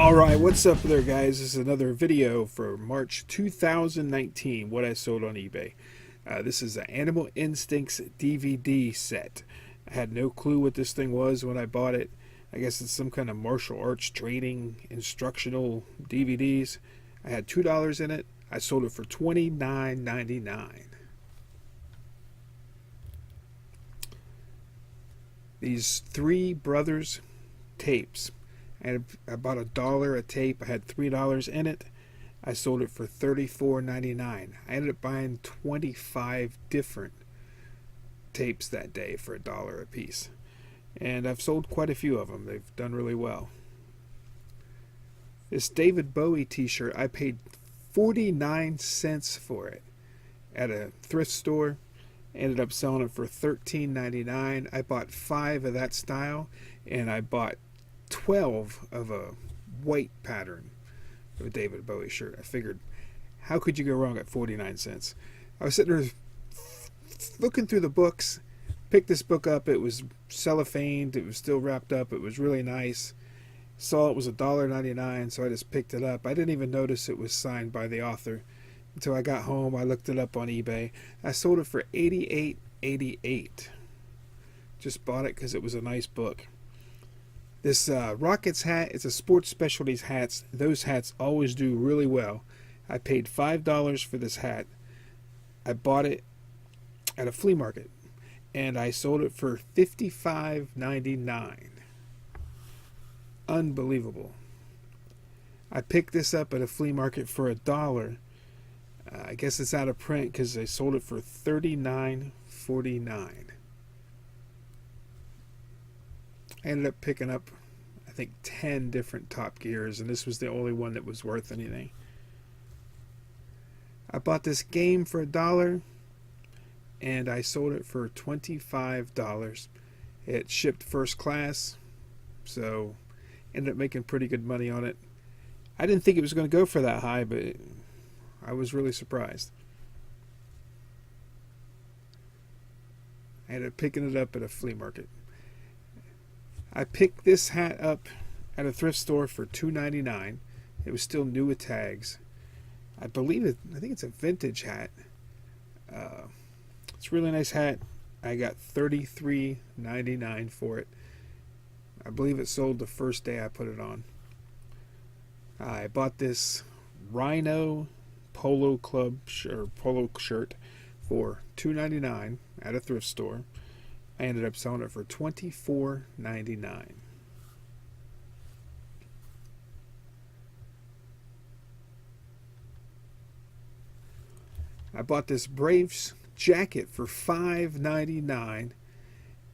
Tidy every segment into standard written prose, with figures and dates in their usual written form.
Alright, what's up there, guys? This is another video for March 2019, what I sold on eBay. This is an Animal Instincts DVD set. I had no clue what this thing was when I bought it. I guess it's some kind of martial arts training instructional DVDs. I had $2 in it. I sold it for $29.99. These Three Brothers tapes. I bought $1 a tape. I had $3 in it. I sold it for $34.99. I ended up buying 25 different tapes that day for $1 a piece. And I've sold quite a few of them. They've done really well. This David Bowie t-shirt, I paid 49 cents for it at a thrift store. Ended up selling it for $13.99. I bought 5 of that style, and I bought 12 of a white pattern of a David Bowie shirt. I figured, how could you go wrong at 49 cents? I was sitting there looking through the books, picked this book up. It was cellophaned, it was still wrapped up, it was really nice. Saw it was $1.99, so I just picked it up. I didn't even notice it was signed by the author until I got home. I looked it up on eBay. I sold it for $88.88. Just bought it because it was a nice book. This Rockets hat, it's a sports specialties hats. Those hats always do really well. I paid $5 for this hat. I bought it at a flea market, and I sold it for $55.99. Unbelievable. I picked this up at a flea market for $1. I guess it's out of print because I sold it for $39.49. I ended up picking up, I think, 10 different Top Gears, and this was the only one that was worth anything. I bought this game for $1, and I sold it for $25. It shipped first class, so ended up making pretty good money on it. I didn't think it was going to go for that high, but I was really surprised. I ended up picking it up at a flea market. I picked this hat up at a thrift store for $2.99. It was still new with tags. I think it's a vintage hat. It's a really nice hat. I got $33.99 for it. I believe it sold the first day I put it on. I bought this Rhino Polo Club polo shirt for $2.99 at a thrift store. I ended up selling it for $24.99. I bought this Braves jacket for $5.99,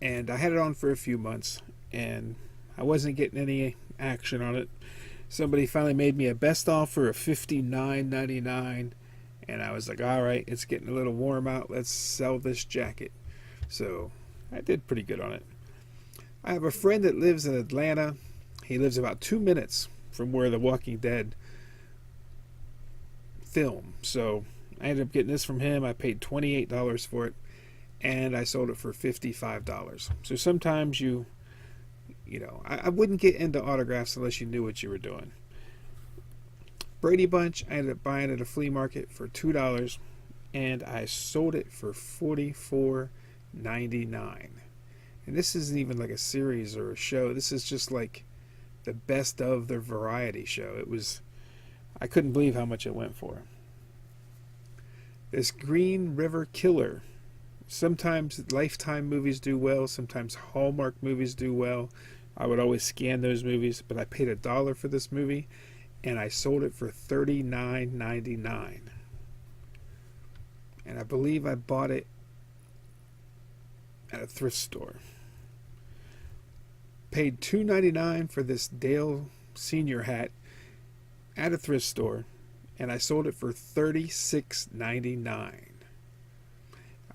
and I had it on for a few months, and I wasn't getting any action on it. Somebody finally made me a best offer of $59.99, and I was like, all right, it's getting a little warm out. Let's sell this jacket. So I did pretty good on it. I have a friend that lives in Atlanta. He lives about 2 minutes from where The Walking Dead film. So I ended up getting this from him. I paid $28 for it, and I sold it for $55. So sometimes you know, I wouldn't get into autographs unless you knew what you were doing. Brady Bunch, I ended up buying at a flea market for $2, and I sold it for $44.99. And this isn't even like a series or a show. This is just like the best of their variety show. I couldn't believe how much it went for. This Green River Killer. Sometimes Lifetime movies do well. Sometimes Hallmark movies do well. I would always scan those movies, but I paid $1 for this movie, and I sold it for $39.99. And I believe I bought it at a thrift store. Paid $2.99 for this Dale Senior hat at a thrift store, and I sold it for $36.99.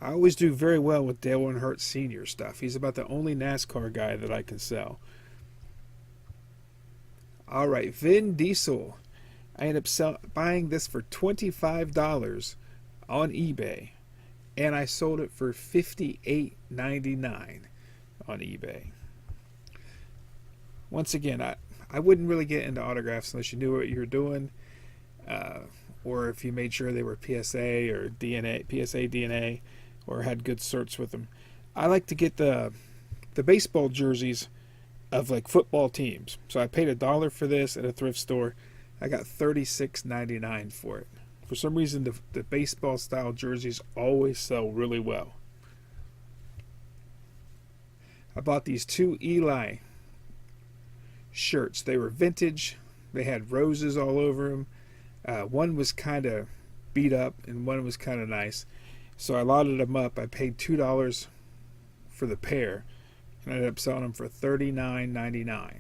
I always do very well with Dale Earnhardt Sr. stuff. He's about the only NASCAR guy that I can sell. Alright, Vin Diesel. I ended up buying this for $25 on eBay, and I sold it for $58.99 on eBay. Once again, I wouldn't really get into autographs unless you knew what you were doing, uh, or if you made sure they were PSA or DNA, PSA DNA, or had good certs with them. I like to get the baseball jerseys of like football teams. So I paid $1 for this at a thrift store. I got $36.99 for it. For some reason, the baseball style jerseys always sell really well. I bought these two Eli shirts. They were vintage. They had roses all over them. One was kind of beat up and one was kind of nice. So I lotted them up. I paid $2 for the pair and I ended up selling them for $39.99.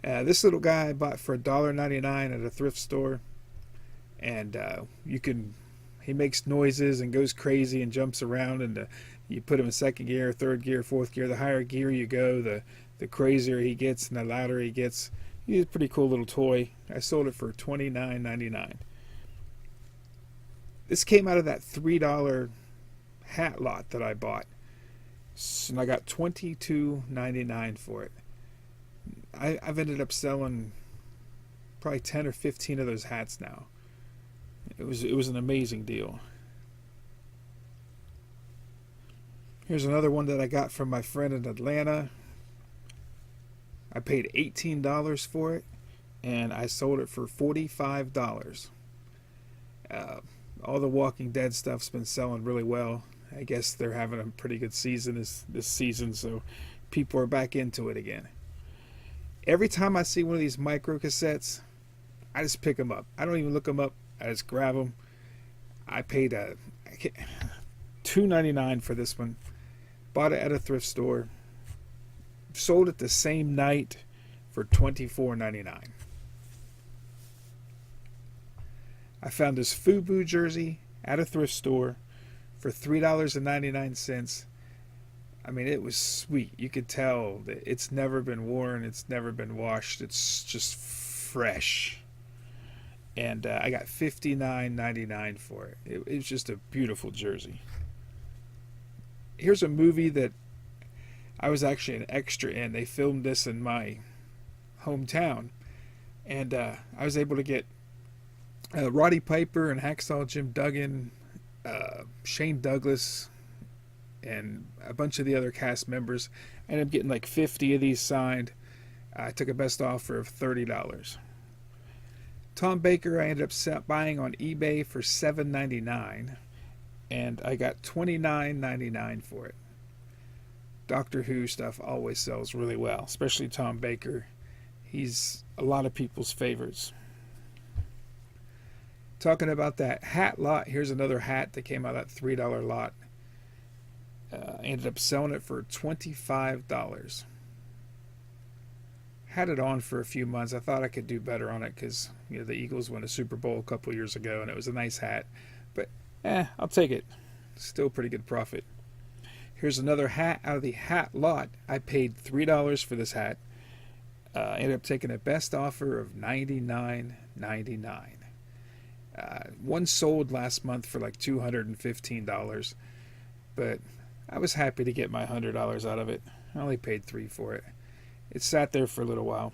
This little guy I bought for $1.99 at a thrift store, and he makes noises and goes crazy and jumps around, and you put him in second gear, third gear, fourth gear. The higher gear you go, the crazier he gets and the louder he gets. He's a pretty cool little toy. I sold it for $29.99. This came out of that $3 hat lot that I bought, and I got $22.99 for it. I've ended up selling probably 10 or 15 of those hats now. It was an amazing deal. Here's another one that I got from my friend in Atlanta. I paid $18 for it, and I sold it for $45. All the Walking Dead stuff's been selling really well. I guess they're having a pretty good season this season, so people are back into it again. Every time I see one of these micro cassettes, I just pick them up. I don't even look them up. I just grab them. I paid $2.99 for this one. Bought it at a thrift store. Sold it the same night for $24.99. I found this FUBU jersey at a thrift store for $3.99. I mean, it was sweet. You could tell that it's never been worn. It's never been washed. It's just fresh. And I got $59.99 for it. It was just a beautiful jersey. Here's a movie that I was actually an extra in. They filmed this in my hometown. And I was able to get Roddy Piper and Hacksaw Jim Duggan, Shane Douglas, and a bunch of the other cast members. I ended up getting like 50 of these signed. I took a best offer of $30. Tom Baker I ended up buying on eBay for $7.99, and I got $29.99 for it. Doctor Who stuff always sells really well, especially Tom Baker. He's a lot of people's favorites. Talking about that hat lot, here's another hat that came out of that $3 lot. I ended up selling it for $25. Had it on for a few months. I thought I could do better on it because the Eagles won a Super Bowl a couple years ago, and it was a nice hat. But I'll take it. Still pretty good profit. Here's another hat out of the hat lot. I paid $3 for this hat. Ended up taking a best offer of $99.99. One sold last month for like $215, but I was happy to get my $100 out of it. I only paid $3 for it. It sat there for a little while.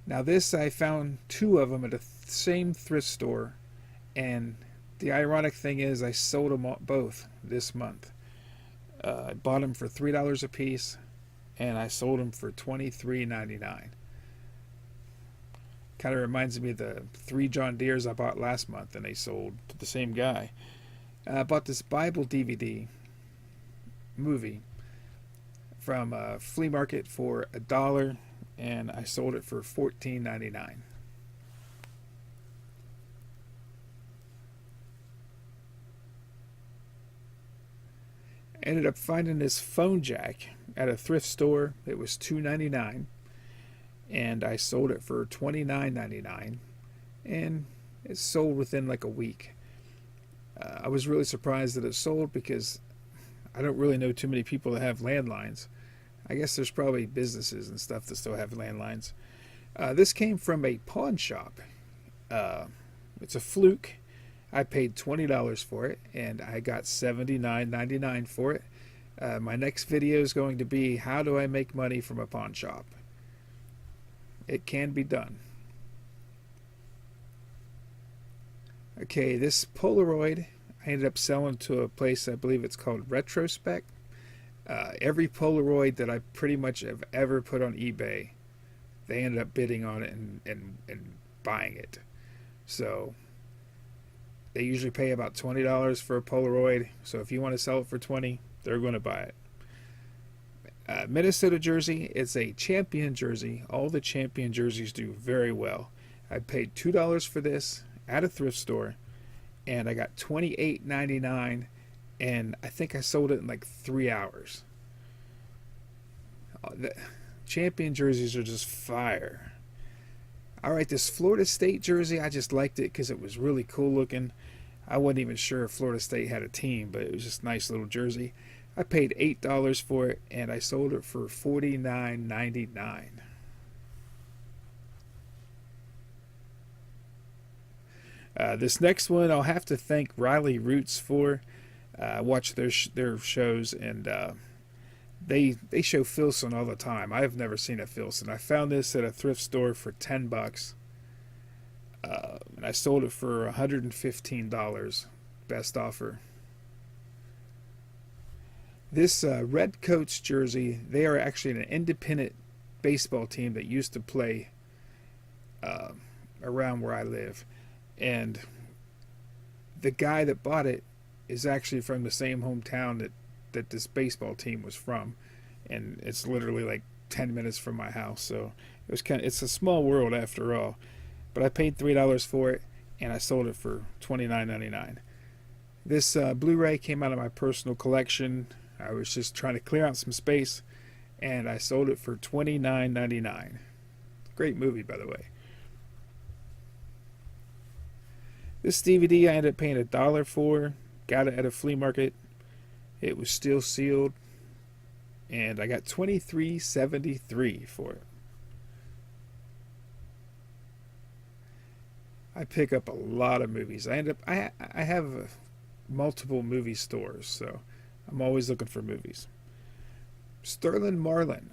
Now this, I found 2 of them at the same thrift store, and the ironic thing is I sold them both this month. I bought them for $3 a piece, and I sold them for $23.99. Kind of reminds me of the 3 John Deeres I bought last month, and they sold to the same guy. I bought this Bible DVD movie from a flea market for $1, and I sold it for $14.99. Ended up finding this phone jack at a thrift store. It was $2.99, and I sold it for $29.99, and it sold within like a week. I was really surprised that it sold because I don't really know too many people that have landlines. I guess there's probably businesses and stuff that still have landlines. This came from a pawn shop. It's a Fluke. I paid $20 for it, and I got $79.99 for it. My next video is going to be how do I make money from a pawn shop. It can be done. Okay, this Polaroid I ended up selling to a place, I believe it's called Retrospect. Every Polaroid that I pretty much have ever put on eBay, they ended up bidding on it and buying it. So they usually pay about $20 for a Polaroid. So if you want to sell it for $20, they're going to buy it. Minnesota jersey, it's a champion jersey. All the champion jerseys do very well. I paid $2 for this at a thrift store, and I got $28.99, and I think I sold it in like 3 hours. The champion jerseys are just fire. Alright, this Florida State jersey, I just liked it because it was really cool looking. I wasn't even sure if Florida State had a team, but it was just a nice little jersey. I paid $8 for it, and I sold it for $49.99. This next one I'll have to thank Riley Roots for. I watch their shows, and they show Filson all the time. I've never seen a Filson. I found this at a thrift store for $10, and I sold it for $115. Best offer. This Redcoats jersey, they are actually an independent baseball team that used to play around where I live. And the guy that bought it is actually from the same hometown that this baseball team was from. And it's literally like 10 minutes from my house. So it's a small world after all. But I paid $3 for it, and I sold it for $29.99. This Blu-ray came out of my personal collection. I was just trying to clear out some space, and I sold it for $29.99. Great movie, by the way. This DVD I ended up paying $1 for. Got it at a flea market. It was still sealed, and I got $23.73 for it. I pick up a lot of movies. I have multiple movie stores, so I'm always looking for movies. Sterling Marlin.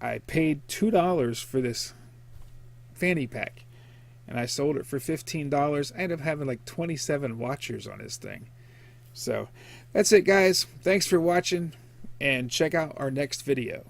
I paid $2 for this fanny pack, and I sold it for $15. I ended up having like 27 watchers on this thing. So that's it, guys. Thanks for watching, and check out our next video.